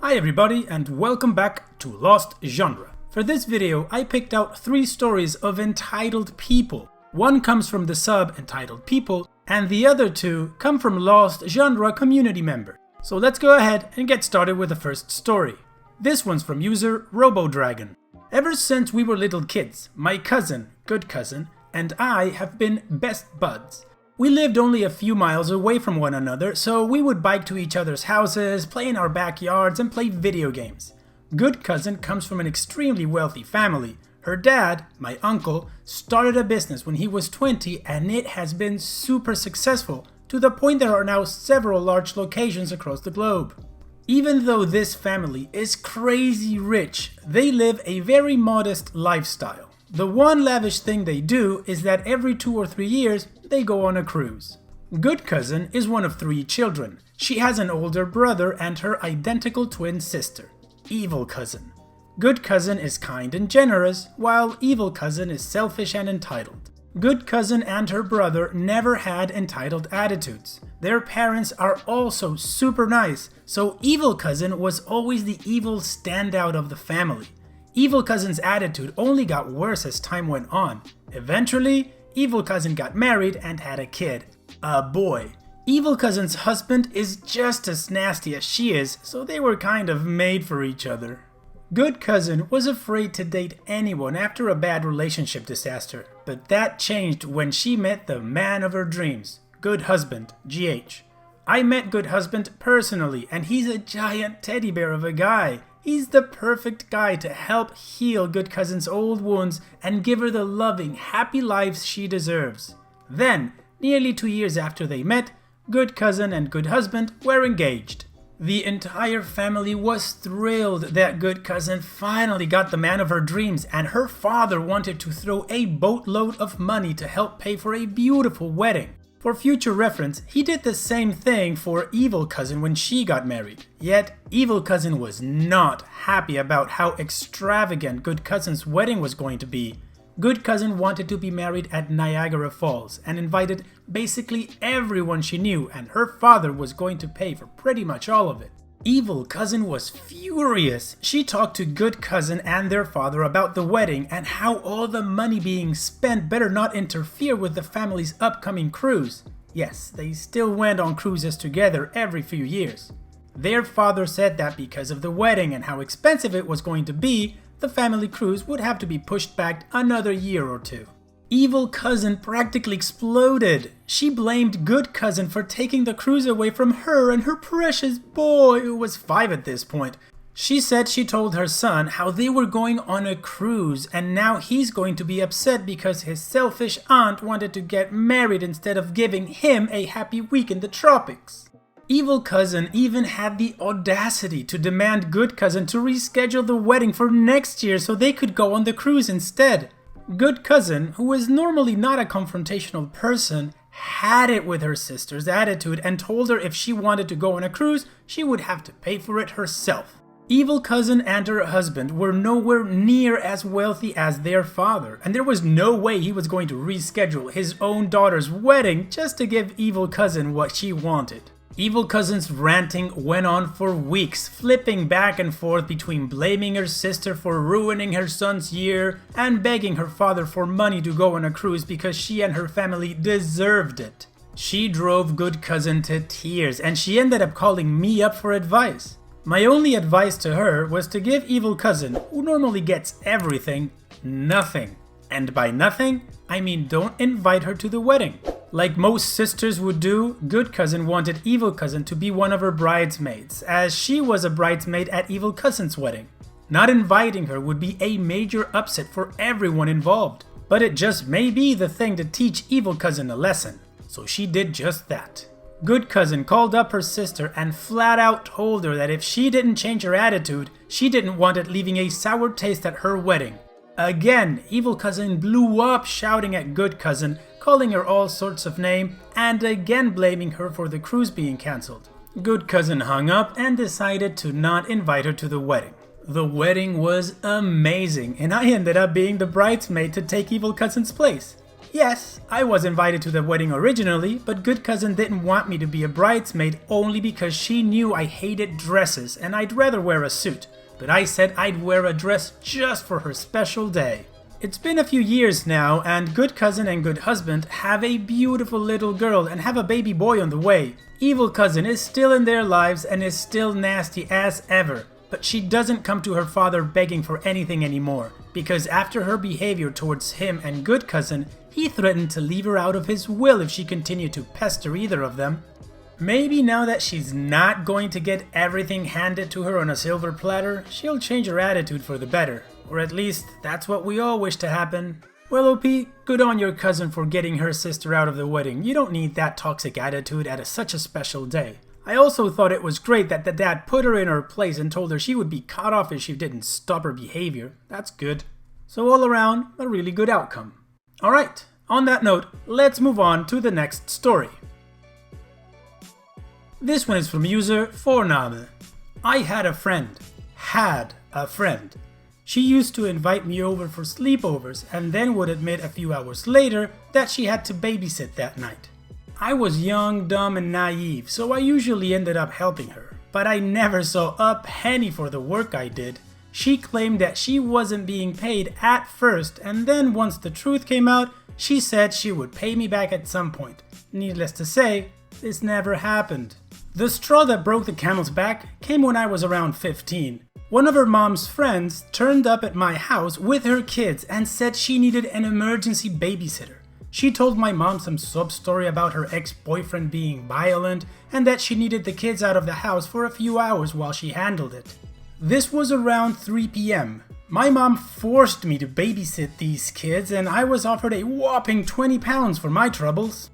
Hi everybody and welcome back to Lost Genre. For this video I picked out 3 stories of entitled people. One comes from the sub Entitled People and the other 2 come from Lost Genre community member. So let's go ahead and get started with the first story. This one's from user RoboDragon. Ever since we were little kids, my cousin, good cousin, and I have been best buds. We lived only a few miles away from one another, so we would bike to each other's houses, play in our backyards, and play video games. Good cousin comes from an extremely wealthy family. Her dad, my uncle, started a business when he was 20 and it has been super successful, to the point there are now several large locations across the globe. Even though this family is crazy rich, they live a very modest lifestyle. The one lavish thing they do is that every 2 or 3 years, they go on a cruise. Good cousin is one of 3 children. She has an older brother and her identical twin sister. Evil cousin. Good cousin is kind and generous, while evil cousin is selfish and entitled. Good cousin and her brother never had entitled attitudes. Their parents are also super nice, so evil cousin was always the evil standout of the family. Evil cousin's attitude only got worse as time went on. Eventually, evil cousin got married and had a kid. A boy. Evil cousin's husband is just as nasty as she is, so they were kind of made for each other. Good cousin was afraid to date anyone after a bad relationship disaster, but that changed when she met the man of her dreams, Good Husband, GH. I met Good Husband personally, and he's a giant teddy bear of a guy. He's the perfect guy to help heal Good Cousin's old wounds and give her the loving, happy lives she deserves. Then, nearly 2 years after they met, Good Cousin and Good Husband were engaged. The entire family was thrilled that Good Cousin finally got the man of her dreams, and her father wanted to throw a boatload of money to help pay for a beautiful wedding. For future reference, he did the same thing for Evil Cousin when she got married. Yet, Evil Cousin was not happy about how extravagant Good Cousin's wedding was going to be. Good Cousin wanted to be married at Niagara Falls and invited basically everyone she knew, and her father was going to pay for pretty much all of it. Evil Cousin was furious. She talked to Good Cousin and their father about the wedding and how all the money being spent better not interfere with the family's upcoming cruise. Yes, they still went on cruises together every few years. Their father said that because of the wedding and how expensive it was going to be, the family cruise would have to be pushed back another year or 2. Evil Cousin practically exploded. She blamed Good Cousin for taking the cruise away from her and her precious boy, who was 5 at this point. She said she told her son how they were going on a cruise and now he's going to be upset because his selfish aunt wanted to get married instead of giving him a happy week in the tropics. Evil Cousin even had the audacity to demand Good Cousin to reschedule the wedding for next year so they could go on the cruise instead. Good Cousin, who is normally not a confrontational person, had it with her sister's attitude and told her if she wanted to go on a cruise, she would have to pay for it herself. Evil Cousin and her husband were nowhere near as wealthy as their father, and there was no way he was going to reschedule his own daughter's wedding just to give Evil Cousin what she wanted. Evil Cousin's ranting went on for weeks, flipping back and forth between blaming her sister for ruining her son's year and begging her father for money to go on a cruise because she and her family deserved it. She drove Good Cousin to tears and she ended up calling me up for advice. My only advice to her was to give Evil Cousin, who normally gets everything, nothing. And by nothing, I mean don't invite her to the wedding. Like most sisters would do, Good Cousin wanted Evil Cousin to be one of her bridesmaids, as she was a bridesmaid at Evil Cousin's wedding. Not inviting her would be a major upset for everyone involved, but it just may be the thing to teach Evil Cousin a lesson, so she did just that. Good Cousin called up her sister and flat out told her that if she didn't change her attitude, she didn't want it leaving a sour taste at her wedding. Again, Evil Cousin blew up shouting at Good Cousin, calling her all sorts of names, and again blaming her for the cruise being cancelled. Good Cousin hung up and decided to not invite her to the wedding. The wedding was amazing, and I ended up being the bridesmaid to take Evil Cousin's place. Yes, I was invited to the wedding originally, but good cousin didn't want me to be a bridesmaid only because she knew I hated dresses and I'd rather wear a suit. But I said I'd wear a dress just for her special day. It's been a few years now, and good cousin and good husband have a beautiful little girl and have a baby boy on the way. Evil cousin is still in their lives and is still nasty as ever, but she doesn't come to her father begging for anything anymore, because after her behavior towards him and good cousin, he threatened to leave her out of his will if she continued to pester either of them. Maybe now that she's not going to get everything handed to her on a silver platter, she'll change her attitude for the better. Or at least, that's what we all wish to happen. Well, OP, good on your cousin for getting her sister out of the wedding. You don't need that toxic attitude at such a special day. I also thought it was great that the dad put her in her place and told her she would be cut off if she didn't stop her behavior. That's good. So all around, a really good outcome. Alright, on that note, let's move on to the next story. This one is from user Vorname. I had a friend. She used to invite me over for sleepovers and then would admit a few hours later that she had to babysit that night. I was young, dumb, and naive, so I usually ended up helping her, but I never saw a penny for the work I did. She claimed that she wasn't being paid at first, and then once the truth came out, she said she would pay me back at some point. Needless to say, this never happened. The straw that broke the camel's back came when I was around 15. One of her mom's friends turned up at my house with her kids and said she needed an emergency babysitter. She told my mom some sub-story about her ex-boyfriend being violent and that she needed the kids out of the house for a few hours while she handled it. This was around 3 p.m. My mom forced me to babysit these kids and I was offered a whopping £20 for my troubles.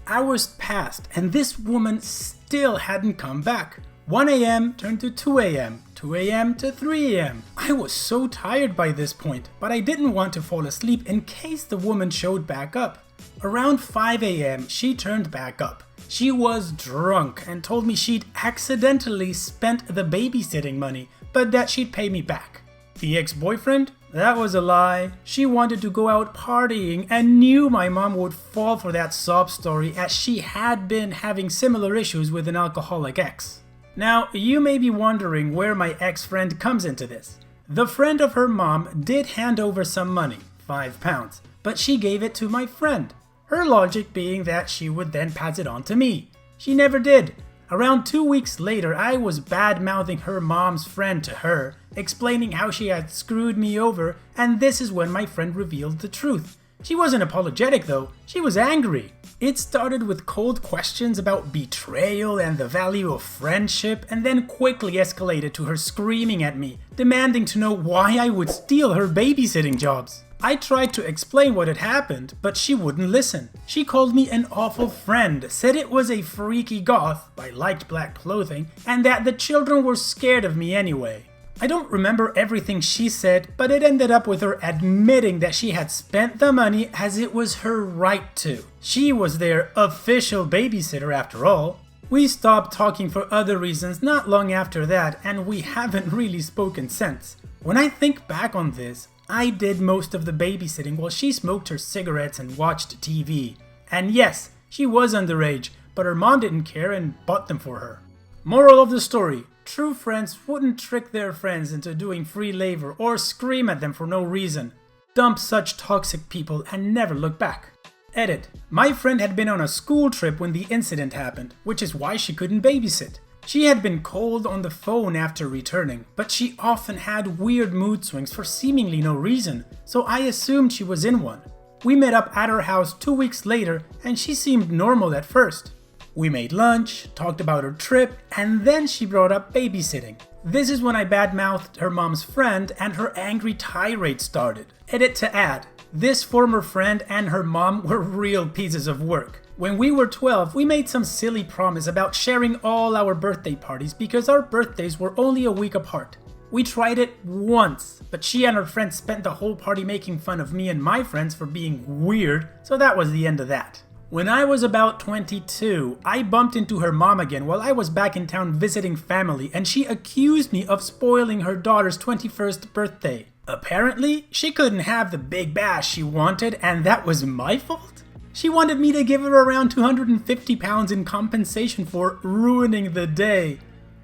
Hours passed and this woman still hadn't come back. 1 a.m. turned to 2 a.m., 2 a.m. to 3 a.m. I was so tired by this point, but I didn't want to fall asleep in case the woman showed back up. Around 5 a.m. she turned back up. She was drunk and told me she'd accidentally spent the babysitting money, but that she'd pay me back. The ex-boyfriend? That was a lie. She wanted to go out partying and knew my mom would fall for that sob story as she had been having similar issues with an alcoholic ex. Now, you may be wondering where my ex-friend comes into this. The friend of her mom did hand over some money, £5, but she gave it to my friend. Her logic being that she would then pass it on to me. She never did. Around 2 weeks later, I was bad-mouthing her mom's friend to her, explaining how she had screwed me over, and this is when my friend revealed the truth. She wasn't apologetic though, she was angry. It started with cold questions about betrayal and the value of friendship, and then quickly escalated to her screaming at me, demanding to know why I would steal her babysitting jobs. I tried to explain what had happened, but she wouldn't listen. She called me an awful friend, said it was a freaky goth, I liked black clothing, and that the children were scared of me anyway. I don't remember everything she said, but it ended up with her admitting that she had spent the money as it was her right to. She was their official babysitter after all. We stopped talking for other reasons not long after that, and we haven't really spoken since. When I think back on this, I did most of the babysitting while she smoked her cigarettes and watched TV. And yes, she was underage, but her mom didn't care and bought them for her. Moral of the story. True friends wouldn't trick their friends into doing free labor or scream at them for no reason. Dump such toxic people and never look back. Edit. My friend had been on a school trip when the incident happened, which is why she couldn't babysit. She had been cold on the phone after returning, but she often had weird mood swings for seemingly no reason, so I assumed she was in one. We met up at her house 2 weeks later and she seemed normal at first. We made lunch, talked about her trip, and then she brought up babysitting. This is when I badmouthed her mom's friend and her angry tirade started. Edit to add, this former friend and her mom were real pieces of work. When we were 12, we made some silly promise about sharing all our birthday parties because our birthdays were only a week apart. We tried it once, but she and her friends spent the whole party making fun of me and my friends for being weird, so that was the end of that. When I was about 22, I bumped into her mom again while I was back in town visiting family, and she accused me of spoiling her daughter's 21st birthday. Apparently, she couldn't have the big bash she wanted, and that was my fault? She wanted me to give her around 250 pounds in compensation for ruining the day.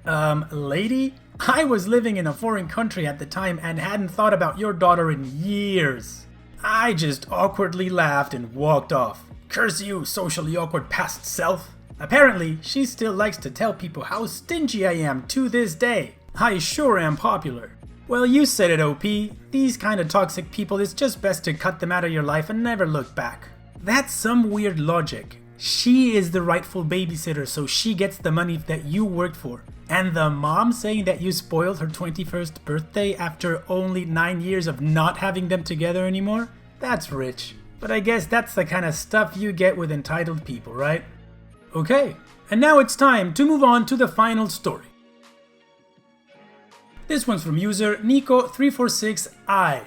Lady? I was living in a foreign country at the time and hadn't thought about your daughter in years. I just awkwardly laughed and walked off. Curse you, socially awkward past self. Apparently, she still likes to tell people how stingy I am to this day. I sure am popular. Well, you said it, OP. These kind of toxic people, it's just best to cut them out of your life and never look back. That's some weird logic. She is the rightful babysitter, so she gets the money that you worked for. And the mom saying that you spoiled her 21st birthday after only 9 years of not having them together anymore? That's rich. But I guess that's the kind of stuff you get with entitled people, right? Okay, and now it's time to move on to the final story. This one's from user Nico346i.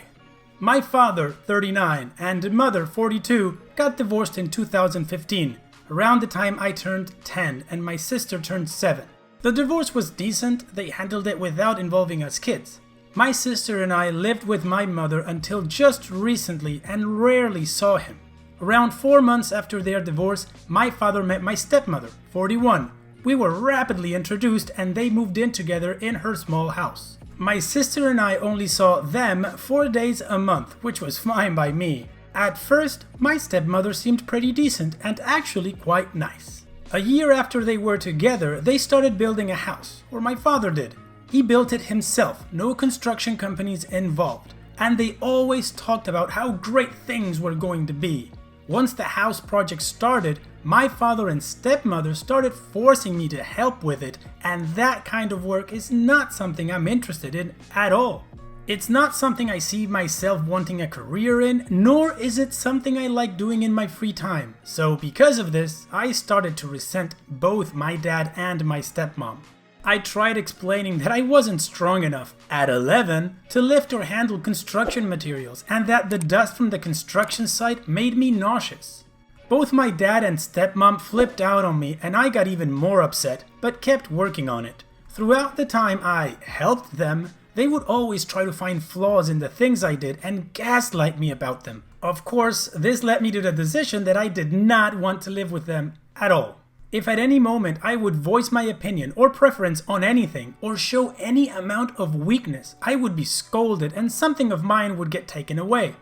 My father, 39, and mother, 42, got divorced in 2015, around the time I turned 10 and my sister turned 7. The divorce was decent, they handled it without involving us kids. My sister and I lived with my mother until just recently and rarely saw him. Around 4 months after their divorce, my father met my stepmother, 41. We were rapidly introduced and they moved in together in her small house. My sister and I only saw them 4 days a month, which was fine by me. At first, my stepmother seemed pretty decent and actually quite nice. A year after they were together, they started building a house, or my father did. He built it himself, no construction companies involved, and they always talked about how great things were going to be. Once the house project started, my father and stepmother started forcing me to help with it, and that kind of work is not something I'm interested in at all. It's not something I see myself wanting a career in, nor is it something I like doing in my free time. So because of this, I started to resent both my dad and my stepmom. I tried explaining that I wasn't strong enough, at 11, to lift or handle construction materials, and that the dust from the construction site made me nauseous. Both my dad and stepmom flipped out on me, and I got even more upset, but kept working on it. Throughout the time I helped them, they would always try to find flaws in the things I did and gaslight me about them. Of course, this led me to the decision that I did not want to live with them at all. If at any moment I would voice my opinion or preference on anything or show any amount of weakness, I would be scolded and something of mine would get taken away.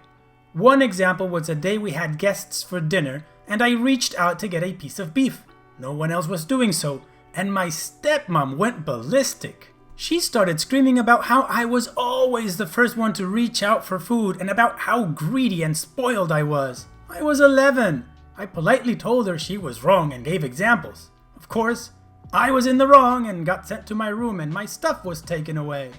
One example was a day we had guests for dinner and I reached out to get a piece of beef. No one else was doing so, and my stepmom went ballistic. She started screaming about how I was always the first one to reach out for food and about how greedy and spoiled I was. I was 11. I politely told her she was wrong and gave examples. Of course, I was in the wrong and got sent to my room and my stuff was taken away.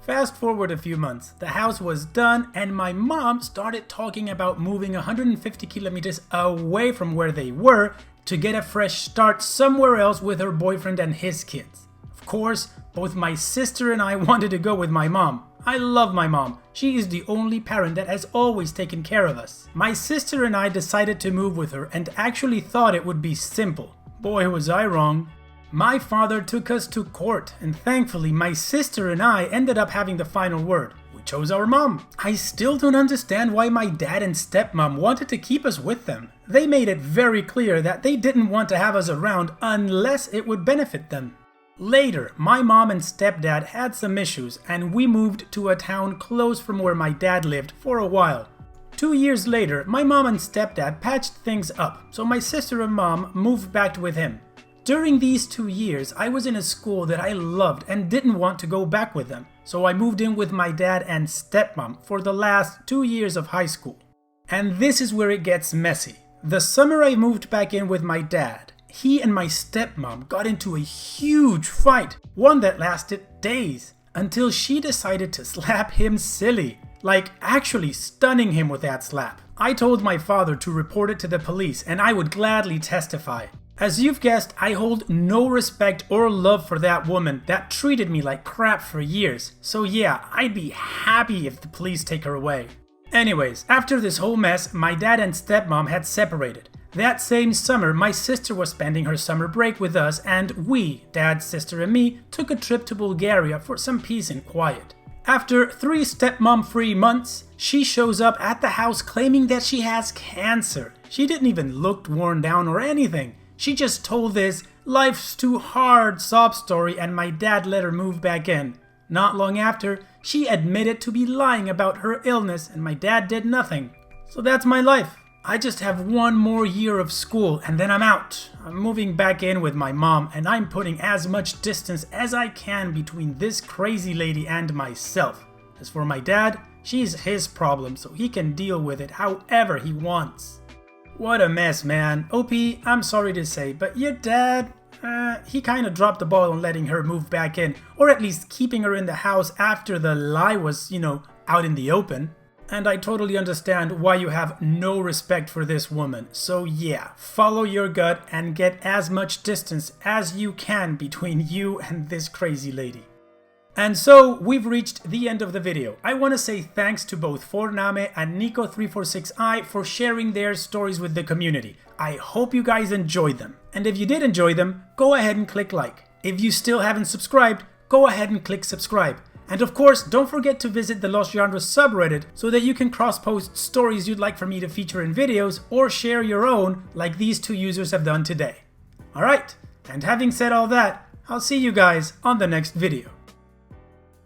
Fast forward a few months, the house was done and my mom started talking about moving 150 kilometers away from where they were to get a fresh start somewhere else with her boyfriend and his kids. Of course, both my sister and I wanted to go with my mom. I love my mom. She is the only parent that has always taken care of us. My sister and I decided to move with her and actually thought it would be simple. Boy, was I wrong. My father took us to court, and thankfully my sister and I ended up having the final word. We chose our mom. I still don't understand why my dad and stepmom wanted to keep us with them. They made it very clear that they didn't want to have us around unless it would benefit them. Later, my mom and stepdad had some issues and we moved to a town close from where my dad lived for a while. 2 years later, my mom and stepdad patched things up, so my sister and mom moved back with him. During these 2 years, I was in a school that I loved and didn't want to go back with them, so I moved in with my dad and stepmom for the last 2 years of high school. And this is where it gets messy. The summer I moved back in with my dad, he and my stepmom got into a huge fight, one that lasted days, until she decided to slap him silly, like actually stunning him with that slap. I told my father to report it to the police and I would gladly testify. As you've guessed, I hold no respect or love for that woman that treated me like crap for years, so yeah, I'd be happy if the police take her away. Anyways, after this whole mess, my dad and stepmom had separated. That same summer, my sister was spending her summer break with us and we, dad, sister and me, took a trip to Bulgaria for some peace and quiet. After 3 stepmom-free months, she shows up at the house claiming that she has cancer. She didn't even look worn down or anything. She just told this "life's too hard" sob story and my dad let her move back in. Not long after, she admitted to be lying about her illness and my dad did nothing. So that's my life. I just have 1 more year of school and then I'm out. I'm moving back in with my mom and I'm putting as much distance as I can between this crazy lady and myself. As for my dad, she's his problem so he can deal with it however he wants. What a mess, man. OP, I'm sorry to say, but your dad, he kinda dropped the ball on letting her move back in, or at least keeping her in the house after the lie was, out in the open. And I totally understand why you have no respect for this woman. So yeah, follow your gut and get as much distance as you can between you and this crazy lady. And so we've reached the end of the video. I want to say thanks to both Forname and Nico346i for sharing their stories with the community. I hope you guys enjoyed them. And if you did enjoy them, go ahead and click like. If you still haven't subscribed, go ahead and click subscribe. And of course, don't forget to visit the Lost Genre subreddit so that you can cross-post stories you'd like for me to feature in videos or share your own like these 2 users have done today. Alright, and having said all that, I'll see you guys on the next video.